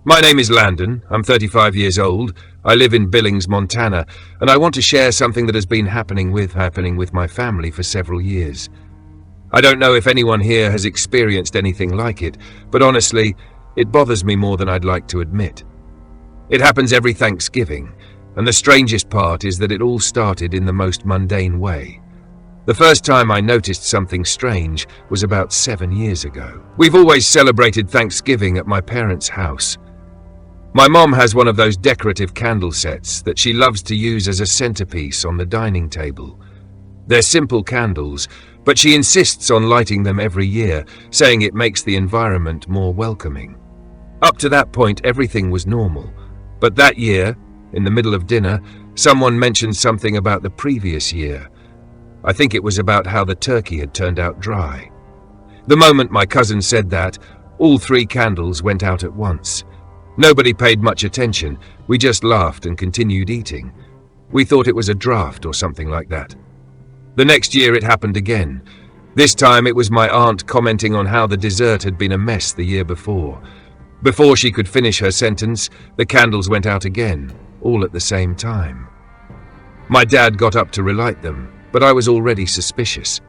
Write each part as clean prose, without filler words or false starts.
My name is Landon. I'm 35 years old. I live in Billings, Montana, and I want to share something that has been happening with my family for several years. I don't know if anyone here has experienced anything like it, but honestly, it bothers me more than I'd like to admit. It happens every Thanksgiving, and the strangest part is that it all started in the most mundane way. The first time I noticed something strange was about 7 years ago. We've always celebrated Thanksgiving at my parents' house. My mom has one of those decorative candle sets that she loves to use as a centerpiece on the dining table. They're simple candles, but she insists on lighting them every year, saying it makes the environment more welcoming. Up to that point, everything was normal. But that year, in the middle of dinner, someone mentioned something about the previous year. I think it was about how the turkey had turned out dry. The moment my cousin said that, all 3 candles went out at once. Nobody paid much attention. We just laughed and continued eating. We thought it was a draft or something like that. The next year it happened again. This time it was my aunt commenting on how the dessert had been a mess the year before. Before she could finish her sentence, the candles went out again, all at the same time. My dad got up to relight them, but I was already suspicious.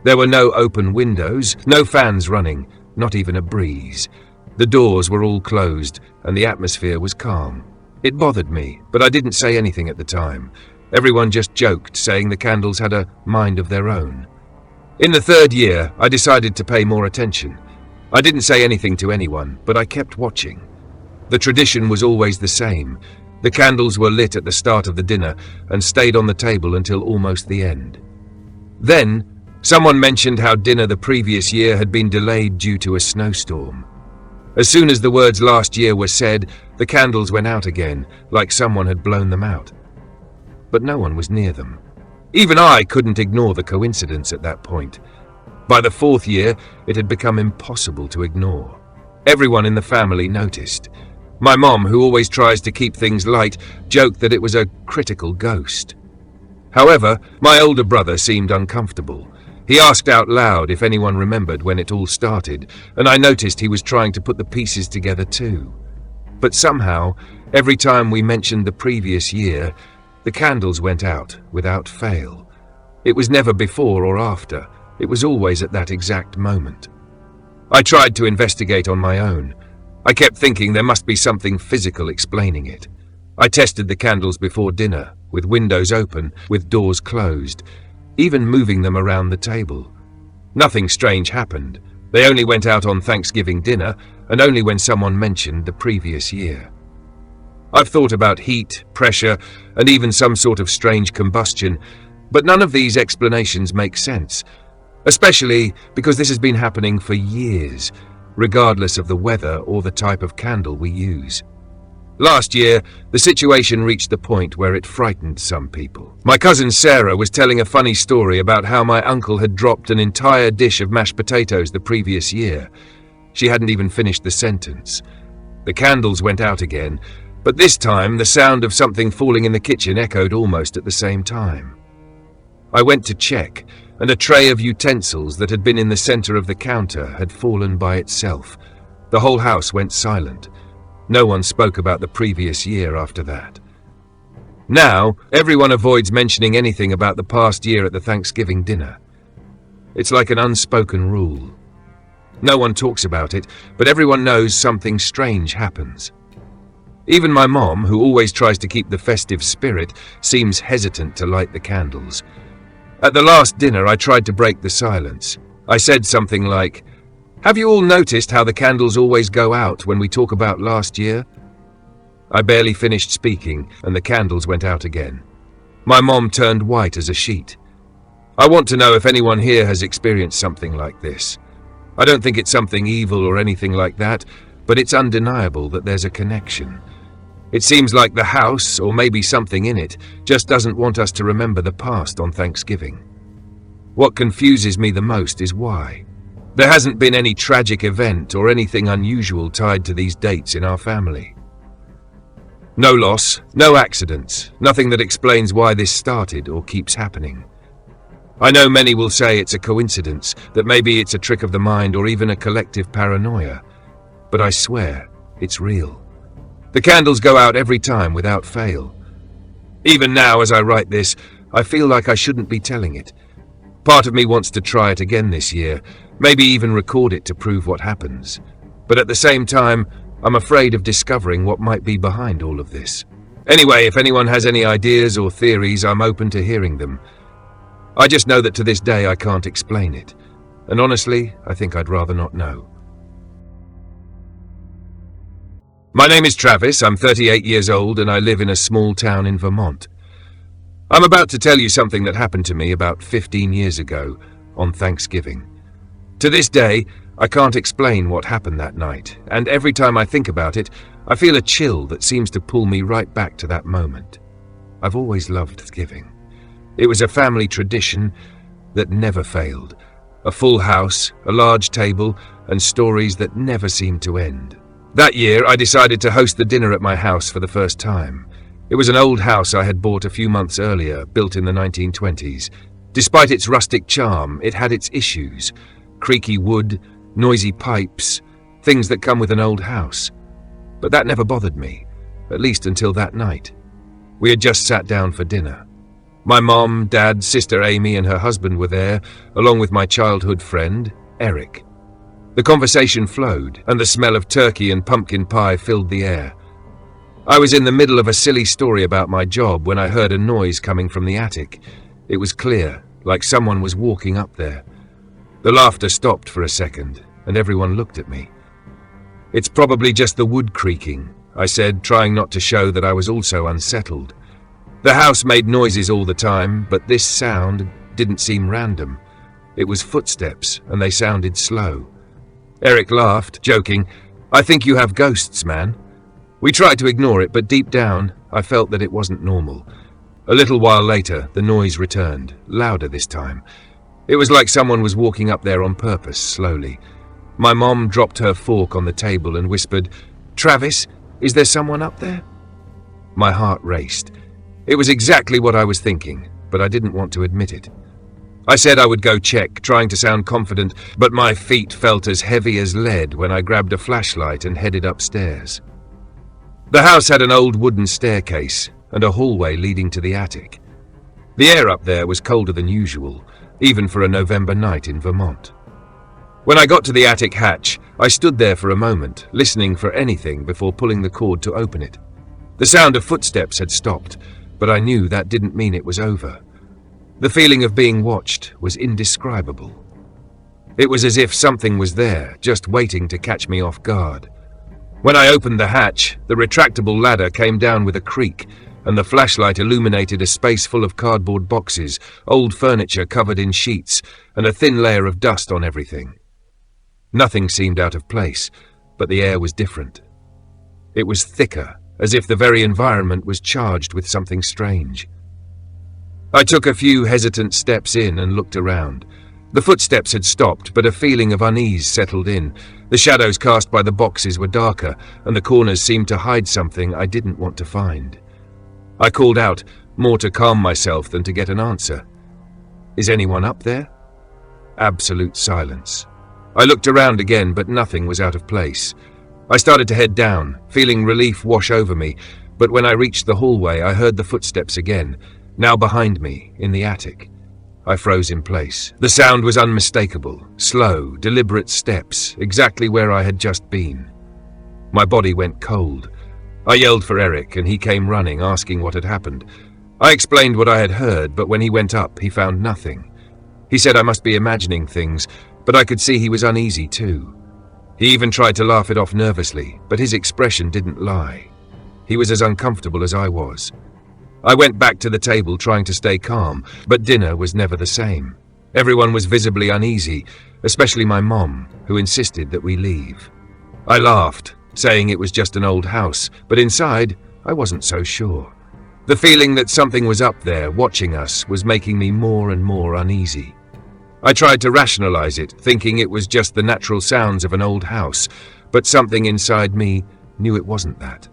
There were no open windows, no fans running, not even a breeze. The doors were all closed, and the atmosphere was calm. It bothered me, but I didn't say anything at the time. Everyone just joked, saying the candles had a mind of their own. In the 3rd year, I decided to pay more attention. I didn't say anything to anyone, but I kept watching. The tradition was always the same. The candles were lit at the start of the dinner and stayed on the table until almost the end. Then, someone mentioned how dinner the previous year had been delayed due to a snowstorm. As soon as the words last year were said, the candles went out again, like someone had blown them out. But no one was near them. Even I couldn't ignore the coincidence at that point. By the 4th year, it had become impossible to ignore. Everyone in the family noticed. My mom, who always tries to keep things light, joked that it was a critical ghost. However, my older brother seemed uncomfortable. He asked out loud if anyone remembered when it all started, and I noticed he was trying to put the pieces together too. But somehow, every time we mentioned the previous year, the candles went out without fail. It was never before or after. It was always at that exact moment. I tried to investigate on my own. I kept thinking there must be something physical explaining it. I tested the candles before dinner, with windows open, with doors closed, even moving them around the table. Nothing strange happened. They only went out on Thanksgiving dinner, and only when someone mentioned the previous year. I've thought about heat, pressure, and even some sort of strange combustion, but none of these explanations make sense, especially because this has been happening for years, regardless of the weather or the type of candle we use. Last year, the situation reached the point where it frightened some people. My cousin Sarah was telling a funny story about how my uncle had dropped an entire dish of mashed potatoes the previous year. She hadn't even finished the sentence. The candles went out again, but this time the sound of something falling in the kitchen echoed almost at the same time. I went to check, and a tray of utensils that had been in the center of the counter had fallen by itself. The whole house went silent. No one spoke about the previous year after that. Now, everyone avoids mentioning anything about the past year at the Thanksgiving dinner. It's like an unspoken rule. No one talks about it, but everyone knows something strange happens. Even my mom, who always tries to keep the festive spirit, seems hesitant to light the candles. At the last dinner, I tried to break the silence. I said something like, "Have you all noticed how the candles always go out when we talk about last year?" I barely finished speaking, and the candles went out again. My mom turned white as a sheet. I want to know if anyone here has experienced something like this. I don't think it's something evil or anything like that, but it's undeniable that there's a connection. It seems like the house, or maybe something in it, just doesn't want us to remember the past on Thanksgiving. What confuses me the most is why. There hasn't been any tragic event or anything unusual tied to these dates in our family. No loss, no accidents, nothing that explains why this started or keeps happening. I know many will say it's a coincidence, that maybe it's a trick of the mind or even a collective paranoia, but I swear it's real. The candles go out every time without fail. Even now, as I write this, I feel like I shouldn't be telling it. Part of me wants to try it again this year, maybe even record it to prove what happens. But at the same time, I'm afraid of discovering what might be behind all of this. Anyway, if anyone has any ideas or theories, I'm open to hearing them. I just know that to this day I can't explain it. And honestly, I think I'd rather not know. My name is Travis, I'm 38 years old, and I live in a small town in Vermont. I'm about to tell you something that happened to me about 15 years ago, on Thanksgiving. To this day, I can't explain what happened that night, and every time I think about it, I feel a chill that seems to pull me right back to that moment. I've always loved Thanksgiving. It was a family tradition that never failed. A full house, a large table, and stories that never seemed to end. That year, I decided to host the dinner at my house for the first time. It was an old house I had bought a few months earlier, built in the 1920s. Despite its rustic charm, it had its issues. Creaky wood, noisy pipes, things that come with an old house. But that never bothered me, at least until that night. We had just sat down for dinner. My mom, dad, sister Amy and her husband were there, along with my childhood friend, Eric. The conversation flowed, and the smell of turkey and pumpkin pie filled the air. I was in the middle of a silly story about my job when I heard a noise coming from the attic. It was clear, like someone was walking up there. The laughter stopped for a second, and everyone looked at me. "It's probably just the wood creaking," I said, trying not to show that I was also unsettled. The house made noises all the time, but this sound didn't seem random. It was footsteps, and they sounded slow. Eric laughed, joking, "I think you have ghosts, man." We tried to ignore it, but deep down, I felt that it wasn't normal. A little while later, the noise returned, louder this time. It was like someone was walking up there on purpose, slowly. My mom dropped her fork on the table and whispered, "Travis, is there someone up there?" My heart raced. It was exactly what I was thinking, but I didn't want to admit it. I said I would go check, trying to sound confident, but my feet felt as heavy as lead when I grabbed a flashlight and headed upstairs. The house had an old wooden staircase and a hallway leading to the attic. The air up there was colder than usual, even for a November night in Vermont. When I got to the attic hatch, I stood there for a moment, listening for anything before pulling the cord to open it. The sound of footsteps had stopped, but I knew that didn't mean it was over. The feeling of being watched was indescribable. It was as if something was there, just waiting to catch me off guard. When I opened the hatch, the retractable ladder came down with a creak, and the flashlight illuminated a space full of cardboard boxes, old furniture covered in sheets, and a thin layer of dust on everything. Nothing seemed out of place, but the air was different. It was thicker, as if the very environment was charged with something strange. I took a few hesitant steps in and looked around. The footsteps had stopped, but a feeling of unease settled in. The shadows cast by the boxes were darker, and the corners seemed to hide something I didn't want to find. I called out, more to calm myself than to get an answer. "Is anyone up there?" Absolute silence. I looked around again, but nothing was out of place. I started to head down, feeling relief wash over me, but when I reached the hallway, I heard the footsteps again, now behind me, in the attic. I froze in place. The sound was unmistakable, slow, deliberate steps, exactly where I had just been. My body went cold. I yelled for Eric, and he came running, asking what had happened. I explained what I had heard, but when he went up, he found nothing. He said I must be imagining things, but I could see he was uneasy too. He even tried to laugh it off nervously, but his expression didn't lie. He was as uncomfortable as I was. I went back to the table trying to stay calm, but dinner was never the same. Everyone was visibly uneasy, especially my mom, who insisted that we leave. I laughed, saying it was just an old house, but inside, I wasn't so sure. The feeling that something was up there watching us was making me more and more uneasy. I tried to rationalize it, thinking it was just the natural sounds of an old house, but something inside me knew it wasn't that.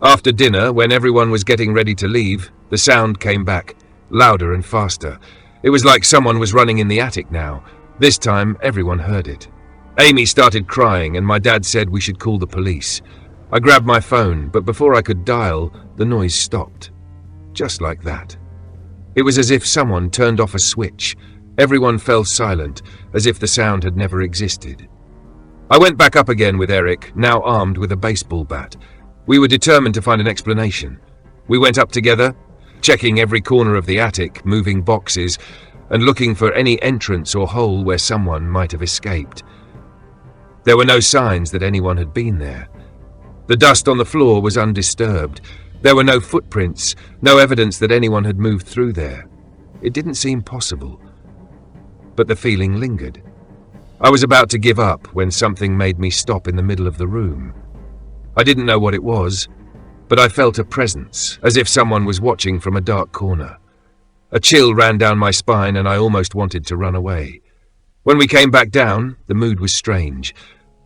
After dinner, when everyone was getting ready to leave, the sound came back, louder and faster. It was like someone was running in the attic now. This time, everyone heard it. Amy started crying, and my dad said we should call the police. I grabbed my phone, but before I could dial, the noise stopped. Just like that. It was as if someone turned off a switch. Everyone fell silent, as if the sound had never existed. I went back up again with Eric, now armed with a baseball bat. We were determined to find an explanation. We went up together, checking every corner of the attic, moving boxes, and looking for any entrance or hole where someone might have escaped. There were no signs that anyone had been there. The dust on the floor was undisturbed. There were no footprints, no evidence that anyone had moved through there. It didn't seem possible. But the feeling lingered. I was about to give up when something made me stop in the middle of the room. I didn't know what it was, but I felt a presence, as if someone was watching from a dark corner. A chill ran down my spine and I almost wanted to run away. When we came back down, the mood was strange.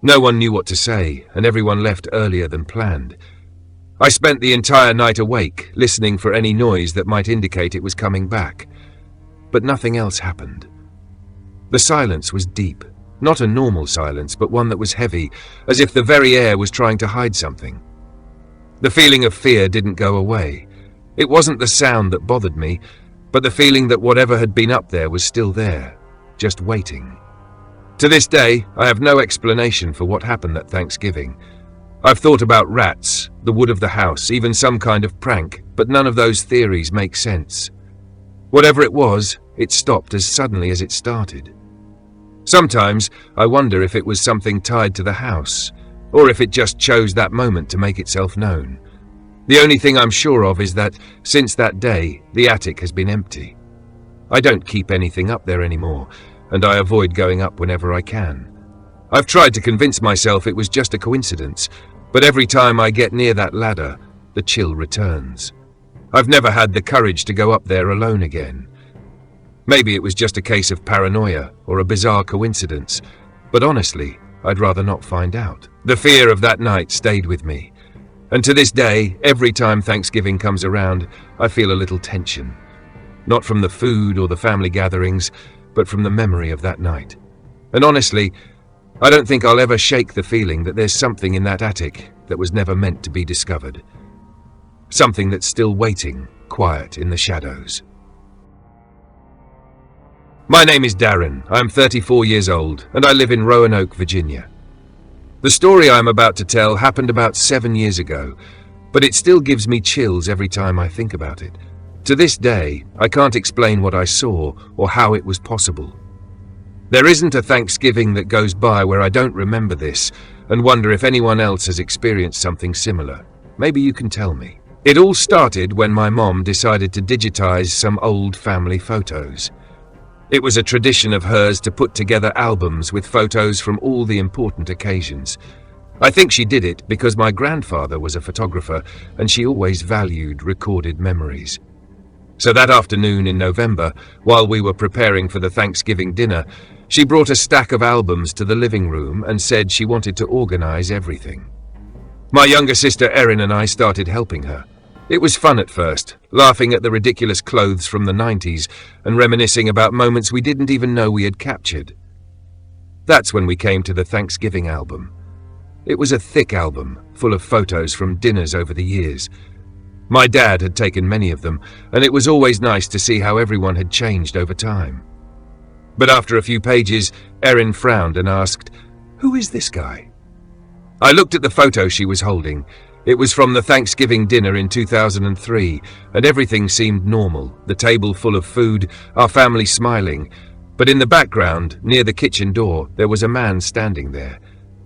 No one knew what to say, and everyone left earlier than planned. I spent the entire night awake, listening for any noise that might indicate it was coming back. But nothing else happened. The silence was deep. Not a normal silence, but one that was heavy, as if the very air was trying to hide something. The feeling of fear didn't go away. It wasn't the sound that bothered me, but the feeling that whatever had been up there was still there, just waiting. To this day, I have no explanation for what happened that Thanksgiving. I've thought about rats, the wood of the house, even some kind of prank, but none of those theories make sense. Whatever it was, it stopped as suddenly as it started. Sometimes I wonder if it was something tied to the house, or if it just chose that moment to make itself known. The only thing I'm sure of is that, since that day, the attic has been empty. I don't keep anything up there anymore, and I avoid going up whenever I can. I've tried to convince myself it was just a coincidence, but every time I get near that ladder, the chill returns. I've never had the courage to go up there alone again. Maybe it was just a case of paranoia or a bizarre coincidence, but honestly, I'd rather not find out. The fear of that night stayed with me, and to this day, every time Thanksgiving comes around, I feel a little tension. Not from the food or the family gatherings, but from the memory of that night. And honestly, I don't think I'll ever shake the feeling that there's something in that attic that was never meant to be discovered. Something that's still waiting, quiet in the shadows. My name is Darren. I'm 34 years old, and I live in Roanoke, Virginia. The story I'm about to tell happened about 7 years ago, but it still gives me chills every time I think about it. To this day, I can't explain what I saw or how it was possible. There isn't a Thanksgiving that goes by where I don't remember this and wonder if anyone else has experienced something similar. Maybe you can tell me. It all started when my mom decided to digitize some old family photos. It was a tradition of hers to put together albums with photos from all the important occasions. I think she did it because my grandfather was a photographer and she always valued recorded memories. So that afternoon in November, while we were preparing for the Thanksgiving dinner, she brought a stack of albums to the living room and said she wanted to organize everything. My younger sister Erin and I started helping her. It was fun at first, laughing at the ridiculous clothes from the 90s and reminiscing about moments we didn't even know we had captured. That's when we came to the Thanksgiving album. It was a thick album, full of photos from dinners over the years. My dad had taken many of them, and it was always nice to see how everyone had changed over time. But after a few pages, Erin frowned and asked, "Who is this guy?" I looked at the photo she was holding. It was from the Thanksgiving dinner in 2003, and everything seemed normal, the table full of food, our family smiling. But in the background, near the kitchen door, there was a man standing there.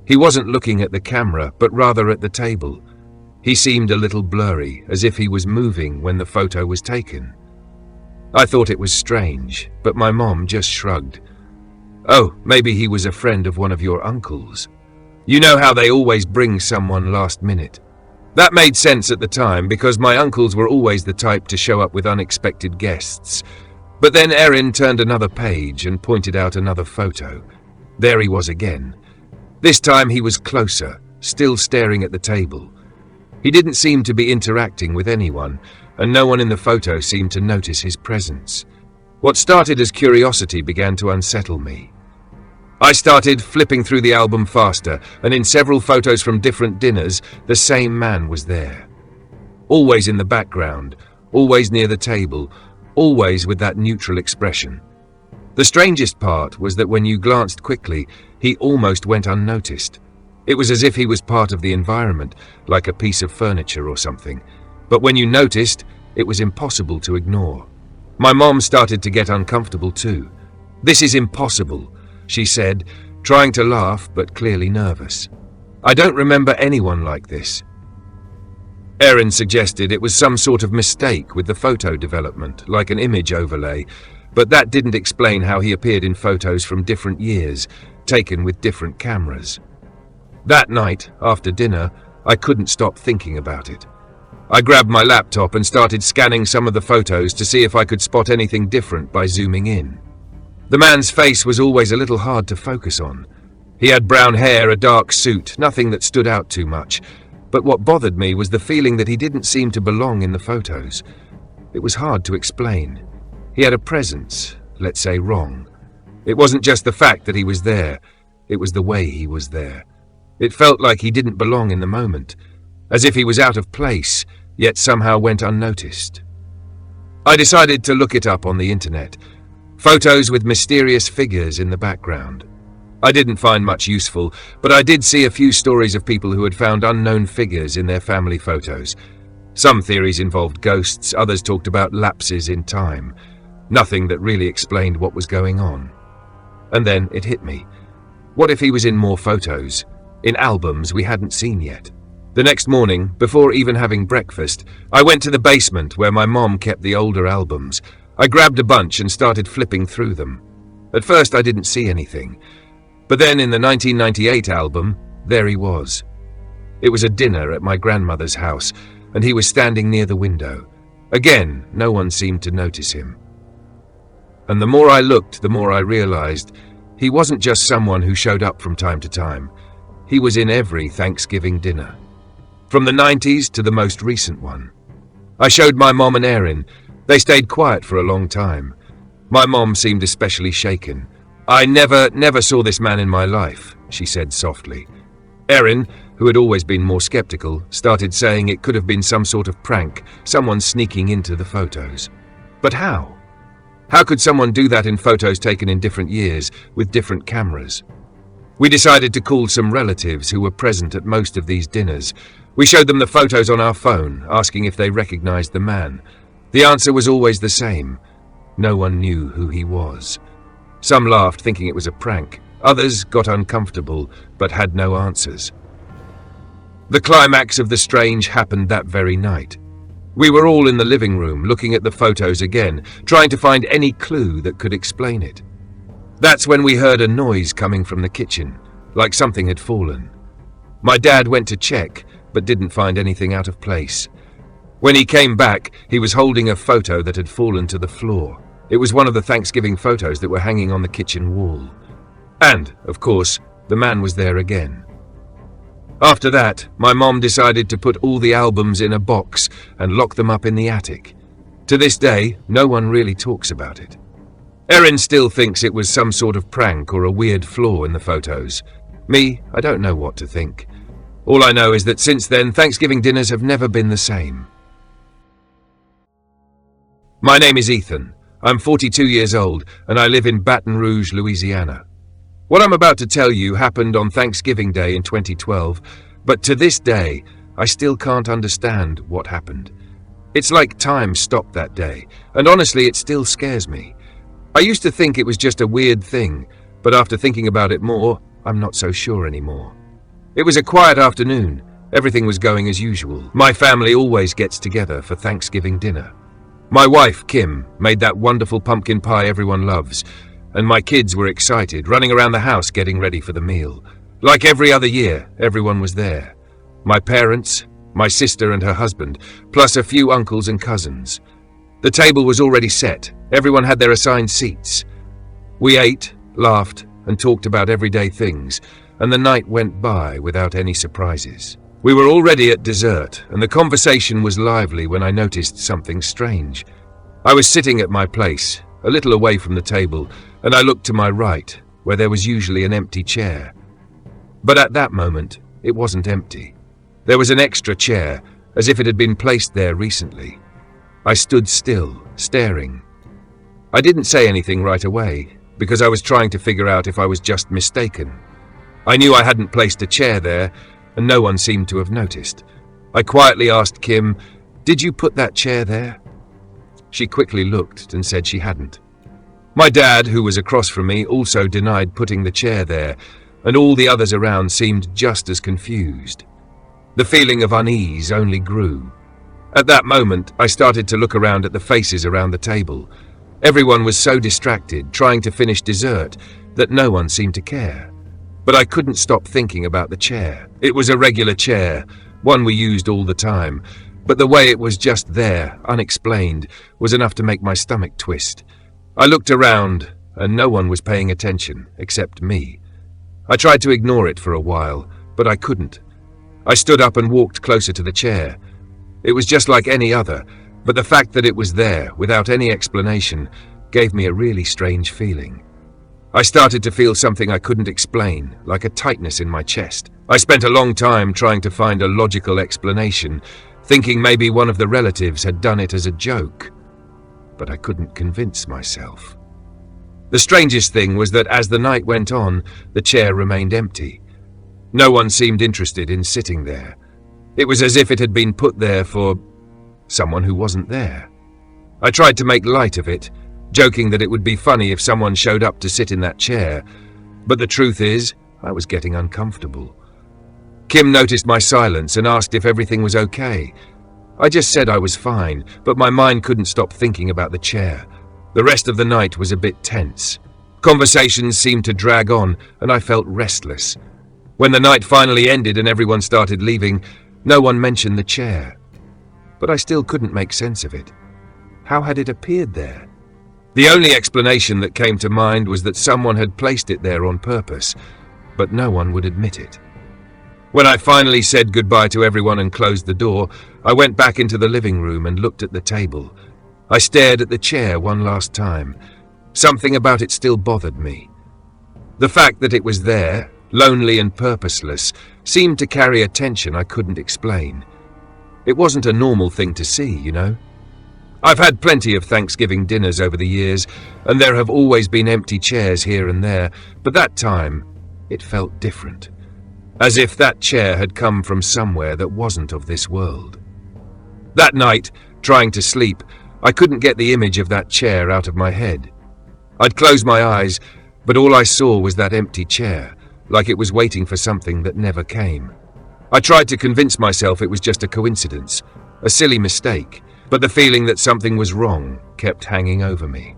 He wasn't looking at the camera, but rather at the table. He seemed a little blurry, as if he was moving when the photo was taken. I thought it was strange, but my mom just shrugged. "Oh, maybe he was a friend of one of your uncles. You know how they always bring someone last minute." That made sense at the time because my uncles were always the type to show up with unexpected guests. But then Erin turned another page and pointed out another photo. There he was again. This time he was closer, still staring at the table. He didn't seem to be interacting with anyone, and no one in the photo seemed to notice his presence. What started as curiosity began to unsettle me. I started flipping through the album faster, and in several photos from different dinners, the same man was there. Always in the background, always near the table, always with that neutral expression. The strangest part was that when you glanced quickly, he almost went unnoticed. It was as if he was part of the environment, like a piece of furniture or something. But when you noticed, it was impossible to ignore. My mom started to get uncomfortable too. "This is impossible," she said, trying to laugh but clearly nervous. "I don't remember anyone like this." Erin suggested it was some sort of mistake with the photo development, like an image overlay, but that didn't explain how he appeared in photos from different years, taken with different cameras. That night, after dinner, I couldn't stop thinking about it. I grabbed my laptop and started scanning some of the photos to see if I could spot anything different by zooming in. The man's face was always a little hard to focus on. He had brown hair, a dark suit, nothing that stood out too much. But what bothered me was the feeling that he didn't seem to belong in the photos. It was hard to explain. He had a presence, let's say wrong. It wasn't just the fact that he was there, it was the way he was there. It felt like he didn't belong in the moment, as if he was out of place, yet somehow went unnoticed. I decided to look it up on the internet. Photos with mysterious figures in the background. I didn't find much useful, but I did see a few stories of people who had found unknown figures in their family photos. Some theories involved ghosts, others talked about lapses in time. Nothing that really explained what was going on. And then it hit me. What if he was in more photos, in albums we hadn't seen yet? The next morning, before even having breakfast, I went to the basement where my mom kept the older albums. I grabbed a bunch and started flipping through them. At first I didn't see anything. But then in the 1998 album, there he was. It was a dinner at my grandmother's house, and he was standing near the window. Again, no one seemed to notice him. And the more I looked, the more I realized he wasn't just someone who showed up from time to time. He was in every Thanksgiving dinner. From the 90s to the most recent one. I showed my mom and Erin. They stayed quiet for a long time. My mom seemed especially shaken. "I never saw this man in my life," she said softly. Erin, who had always been more skeptical, started saying it could have been some sort of prank, someone sneaking into the photos. But how? How could someone do that in photos taken in different years, with different cameras? We decided to call some relatives who were present at most of these dinners. We showed them the photos on our phone, asking if they recognized the man. The answer was always the same. No one knew who he was. Some laughed, thinking it was a prank. Others got uncomfortable, but had no answers. The climax of the strange happened that very night. We were all in the living room, looking at the photos again, trying to find any clue that could explain it. That's when we heard a noise coming from the kitchen, like something had fallen. My dad went to check, but didn't find anything out of place. When he came back, he was holding a photo that had fallen to the floor. It was one of the Thanksgiving photos that were hanging on the kitchen wall. And, of course, the man was there again. After that, my mom decided to put all the albums in a box and lock them up in the attic. To this day, no one really talks about it. Erin still thinks it was some sort of prank or a weird flaw in the photos. Me, I don't know what to think. All I know is that since then, Thanksgiving dinners have never been the same. My name is Ethan. I'm 42 years old, and I live in Baton Rouge, Louisiana. What I'm about to tell you happened on Thanksgiving Day in 2012, but to this day, I still can't understand what happened. It's like time stopped that day, and honestly, it still scares me. I used to think it was just a weird thing, but after thinking about it more, I'm not so sure anymore. It was a quiet afternoon. Everything was going as usual. My family always gets together for Thanksgiving dinner. My wife, Kim, made that wonderful pumpkin pie everyone loves, and my kids were excited, running around the house getting ready for the meal. Like every other year, everyone was there. My parents, my sister and her husband, plus a few uncles and cousins. The table was already set. Everyone had their assigned seats. We ate, laughed, and talked about everyday things, and the night went by without any surprises. We were already at dessert, and the conversation was lively when I noticed something strange. I was sitting at my place, a little away from the table, and I looked to my right, where there was usually an empty chair. But at that moment, it wasn't empty. There was an extra chair, as if it had been placed there recently. I stood still, staring. I didn't say anything right away, because I was trying to figure out if I was just mistaken. I knew I hadn't placed a chair there, and no one seemed to have noticed. I quietly asked Kim, "Did you put that chair there?" She quickly looked and said she hadn't. My dad, who was across from me, also denied putting the chair there, and all the others around seemed just as confused. The feeling of unease only grew. At that moment, I started to look around at the faces around the table. Everyone was so distracted, trying to finish dessert, that no one seemed to care. But I couldn't stop thinking about the chair. It was a regular chair, one we used all the time, but the way it was just there, unexplained, was enough to make my stomach twist. I looked around, and no one was paying attention, except me. I tried to ignore it for a while, but I couldn't. I stood up and walked closer to the chair. It was just like any other, but the fact that it was there, without any explanation, gave me a really strange feeling. I started to feel something I couldn't explain, like a tightness in my chest. I spent a long time trying to find a logical explanation, thinking maybe one of the relatives had done it as a joke. But I couldn't convince myself. The strangest thing was that as the night went on, the chair remained empty. No one seemed interested in sitting there. It was as if it had been put there for someone who wasn't there. I tried to make light of it, joking that it would be funny if someone showed up to sit in that chair, but the truth is, I was getting uncomfortable. Kim noticed my silence and asked if everything was okay. I just said I was fine, but my mind couldn't stop thinking about the chair. The rest of the night was a bit tense. Conversations seemed to drag on, and I felt restless. When the night finally ended and everyone started leaving, no one mentioned the chair. But I still couldn't make sense of it. How had it appeared there? The only explanation that came to mind was that someone had placed it there on purpose, but no one would admit it. When I finally said goodbye to everyone and closed the door, I went back into the living room and looked at the table. I stared at the chair one last time. Something about it still bothered me. The fact that it was there, lonely and purposeless, seemed to carry a tension I couldn't explain. It wasn't a normal thing to see, you know. I've had plenty of Thanksgiving dinners over the years, and there have always been empty chairs here and there, but that time, it felt different. As if that chair had come from somewhere that wasn't of this world. That night, trying to sleep, I couldn't get the image of that chair out of my head. I'd close my eyes, but all I saw was that empty chair, like it was waiting for something that never came. I tried to convince myself it was just a coincidence, a silly mistake, but the feeling that something was wrong kept hanging over me.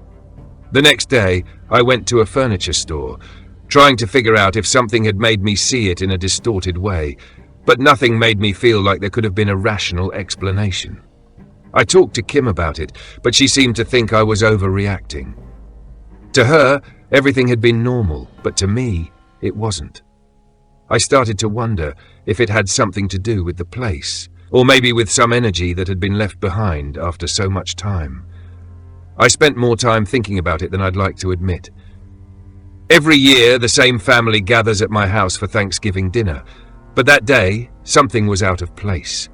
The next day, I went to a furniture store, trying to figure out if something had made me see it in a distorted way, but nothing made me feel like there could have been a rational explanation. I talked to Kim about it, but she seemed to think I was overreacting. To her, everything had been normal, but to me, it wasn't. I started to wonder if it had something to do with the place, or maybe with some energy that had been left behind after so much time. I spent more time thinking about it than I'd like to admit. Every year, the same family gathers at my house for Thanksgiving dinner, but that day, something was out of place.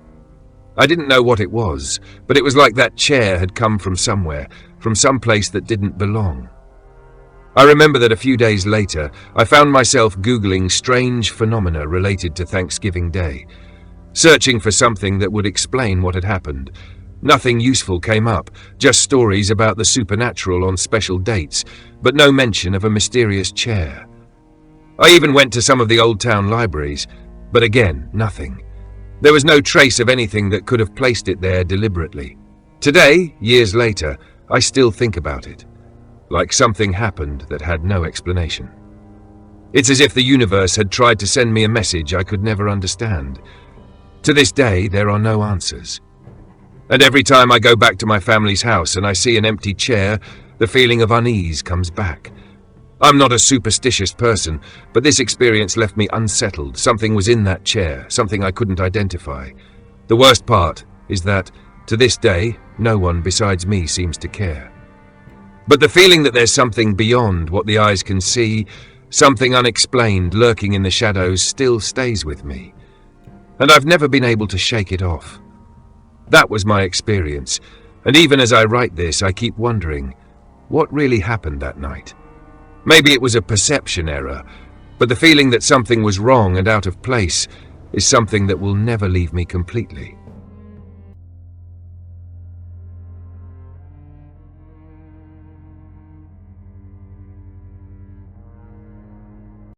I didn't know what it was, but it was like that chair had come from somewhere, from some place that didn't belong. I remember that a few days later, I found myself Googling strange phenomena related to Thanksgiving Day, searching for something that would explain what had happened. Nothing useful came up, just stories about the supernatural on special dates, but no mention of a mysterious chair. I even went to some of the old town libraries, but again, nothing. There was no trace of anything that could have placed it there deliberately. Today, years later, I still think about it, like something happened that had no explanation. It's as if the universe had tried to send me a message I could never understand. To this day, there are no answers. And every time I go back to my family's house and I see an empty chair, the feeling of unease comes back. I'm not a superstitious person, but this experience left me unsettled. Something was in that chair, something I couldn't identify. The worst part is that, to this day, no one besides me seems to care. But the feeling that there's something beyond what the eyes can see, Something unexplained lurking in the shadows still stays with me, and I've never been able to shake it off. That was my experience, and even as I write this, I keep wondering, what really happened that night? Maybe it was a perception error, but the feeling that something was wrong and out of place is something that will never leave me completely.